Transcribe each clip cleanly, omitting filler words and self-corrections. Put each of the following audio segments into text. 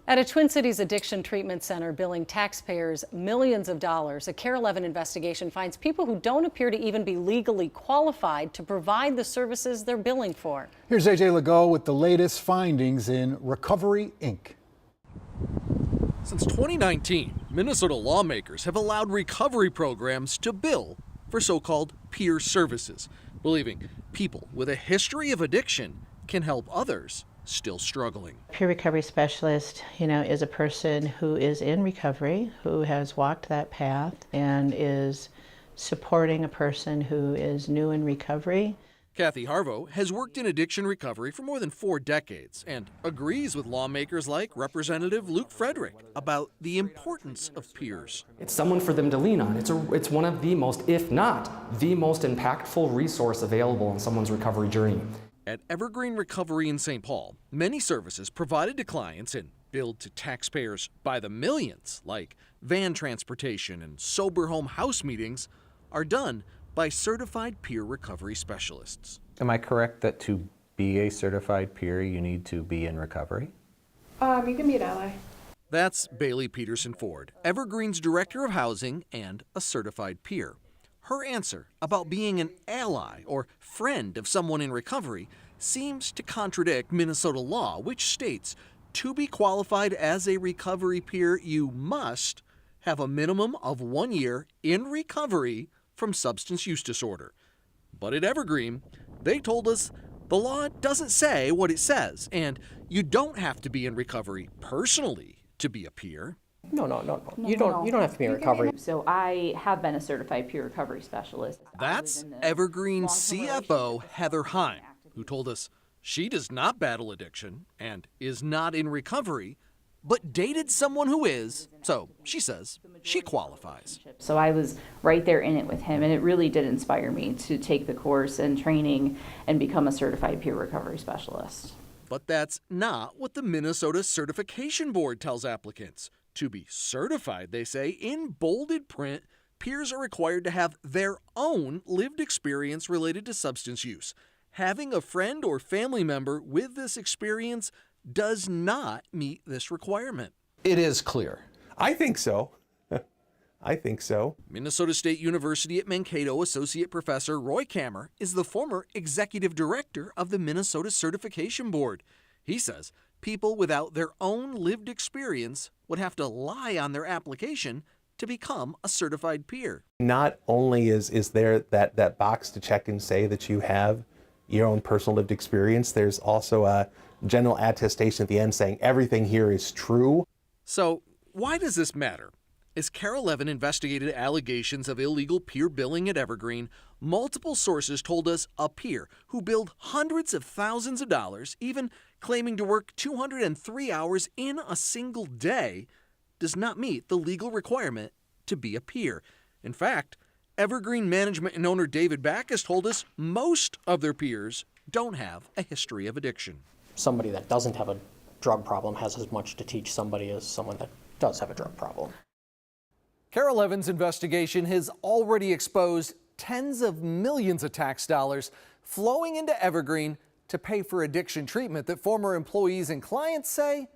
At a Twin Cities addiction treatment center billing taxpayers millions of dollars, a KARE 11 investigation finds people who don't appear to even be legally qualified to provide the services they're billing for. Here's AJ Legault with the latest findings in Recovery, Inc. Since 2019, Minnesota lawmakers have allowed recovery programs to bill for so-called peer services, believing people with a history of addiction can help others still struggling. Peer recovery specialist, is a person who is in recovery, who has walked that path and is supporting a person who is new in recovery. Kathy Harvo has worked in addiction recovery for more than 4 decades and agrees with lawmakers like Representative Luke Frederick about the importance of peers. It's someone for them to lean on. It's one of the most, if not the most impactful resource available in someone's recovery journey. At Evergreen Recovery in St. Paul, many services provided to clients and billed to taxpayers by the millions, like van transportation and sober home house meetings, are done by certified peer recovery specialists. Am I correct that to be a certified peer, you need to be in recovery? You can be an ally. That's Bailey Peterson Ford, Evergreen's Director of Housing and a certified peer. Her answer about being an ally or friend of someone in recovery seems to contradict Minnesota law, which states to be qualified as a recovery peer, you must have a minimum of 1 year in recovery from substance use disorder. But at Evergreen, they told us the law doesn't say what it says, and you don't have to be in recovery personally to be a peer. No. You don't have to be in recovery. So I have been a certified peer recovery specialist. That's Evergreen CFO Heather Heim, who told us she does not battle addiction and is not in recovery, but dated someone who is, so she says she qualifies. So I was right there in it with him, and it really did inspire me to take the course and training and become a certified peer recovery specialist. But that's not what the Minnesota Certification Board tells applicants. To be certified, they say, in bolded print, peers are required to have their own lived experience related to substance use. Having a friend or family member with this experience does not meet this requirement. It is clear. I think so. I think so. Minnesota State University at Mankato Associate Professor Roy Kammer is the former executive director of the Minnesota Certification Board. He says people without their own lived experience would have to lie on their application to become a certified peer. Not only is there that box to check and say that you have your own personal lived experience, there's also a general attestation at the end saying everything here is true. So why does this matter? As KARE 11 investigated allegations of illegal peer billing at Evergreen, multiple sources told us a peer who billed hundreds of thousands of dollars, even claiming to work 203 hours in a single day, does not meet the legal requirement to be a peer. In fact, Evergreen management and owner David Backus told us most of their peers don't have a history of addiction. Somebody that doesn't have a drug problem has as much to teach somebody as someone that does have a drug problem. KARE 11's investigation has already exposed tens of millions of tax dollars flowing into Evergreen to pay for addiction treatment that former employees and clients say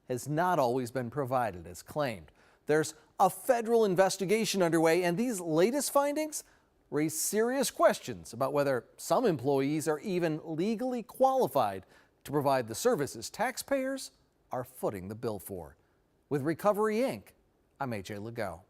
has not always been provided as claimed. There's a federal investigation underway, and these latest findings raise serious questions about whether some employees are even legally qualified to provide the services taxpayers are footing the bill for. With Recovery, Inc., I'm AJ Legault.